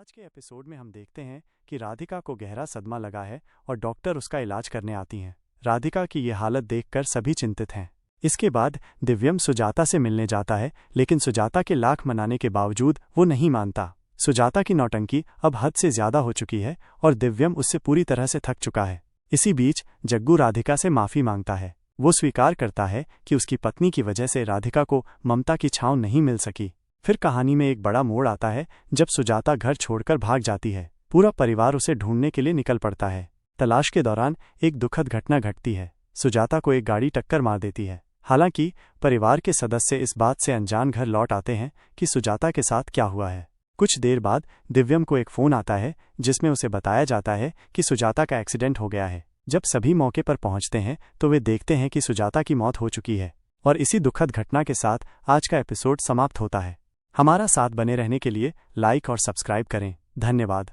आज के एपिसोड में हम देखते हैं कि राधिका को गहरा सदमा लगा है और डॉक्टर उसका इलाज करने आती हैं। राधिका की ये हालत देखकर सभी चिंतित हैं। इसके बाद दिव्यम सुजाता से मिलने जाता है, लेकिन सुजाता के लाख मनाने के बावजूद वो नहीं मानता। सुजाता की नौटंकी अब हद से ज्यादा हो चुकी है और दिव्यम उससे पूरी तरह से थक चुका है। इसी बीच जग्गू राधिका से माफी मांगता है। वो स्वीकार करता है कि उसकी पत्नी की वजह से राधिका को ममता की छांव नहीं मिल सकी। फिर कहानी में एक बड़ा मोड़ आता है जब सुजाता घर छोड़कर भाग जाती है। पूरा परिवार उसे ढूंढने के लिए निकल पड़ता है। तलाश के दौरान एक दुखद घटना घटती है। सुजाता को एक गाड़ी टक्कर मार देती है। हालांकि परिवार के सदस्य इस बात से अनजान घर लौट आते हैं कि सुजाता के साथ क्या हुआ है। कुछ देर बाद दिव्यम को एक फोन आता है जिसमें उसे बताया जाता है कि सुजाता का एक्सीडेंट हो गया है। जब सभी मौके पर पहुंचते हैं तो वे देखते हैं कि सुजाता की मौत हो चुकी है। और इसी दुखद घटना के साथ आज का एपिसोड समाप्त होता है। हमारा साथ बने रहने के लिए लाइक और सब्सक्राइब करें। धन्यवाद।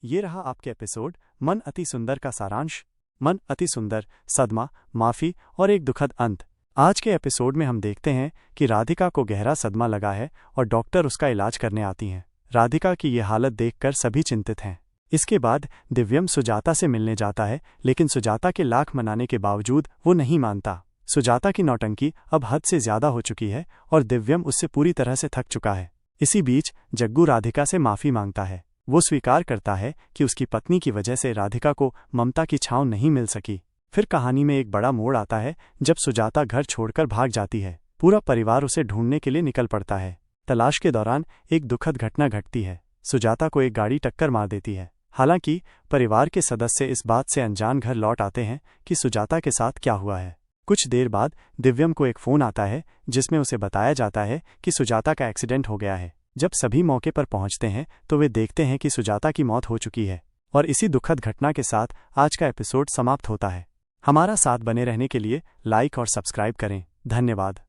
ये रहा आपके एपिसोड मन अति सुंदर का सारांश। मन अति सुंदर, सदमा, माफी और एक दुखद अंत। आज के एपिसोड में हम देखते हैं कि राधिका को गहरा सदमा लगा है और डॉक्टर उसका इलाज करने आती हैं। राधिका की ये हालत देखकर सभी चिंतित हैं। इसके बाद दिव्यम सुजाता से मिलने जाता है, लेकिन सुजाता के लाख मनाने के बावजूद वो नहीं मानता। सुजाता की नौटंकी अब हद से ज्यादा हो चुकी है और दिव्यम उससे पूरी तरह से थक चुका है। इसी बीच जग्गू राधिका से माफी मांगता है। वो स्वीकार करता है कि उसकी पत्नी की वजह से राधिका को ममता की छांव नहीं मिल सकी। फिर कहानी में एक बड़ा मोड़ आता है जब सुजाता घर छोड़कर भाग जाती है। पूरा परिवार उसे ढूंढने के लिए निकल पड़ता है। तलाश के दौरान एक दुखद घटना घटती है। सुजाता को एक गाड़ी टक्कर मार देती है। हालांकि परिवार के सदस्य इस बात से अनजान घर लौट आते हैं कि सुजाता के साथ क्या हुआ है। कुछ देर बाद दिव्यम को एक फोन आता है जिसमें उसे बताया जाता है कि सुजाता का एक्सीडेंट हो गया है। जब सभी मौके पर पहुंचते हैं तो वे देखते हैं कि सुजाता की मौत हो चुकी है। और इसी दुखद घटना के साथ आज का एपिसोड समाप्त होता है। हमारा साथ बने रहने के लिए लाइक और सब्सक्राइब करें। धन्यवाद।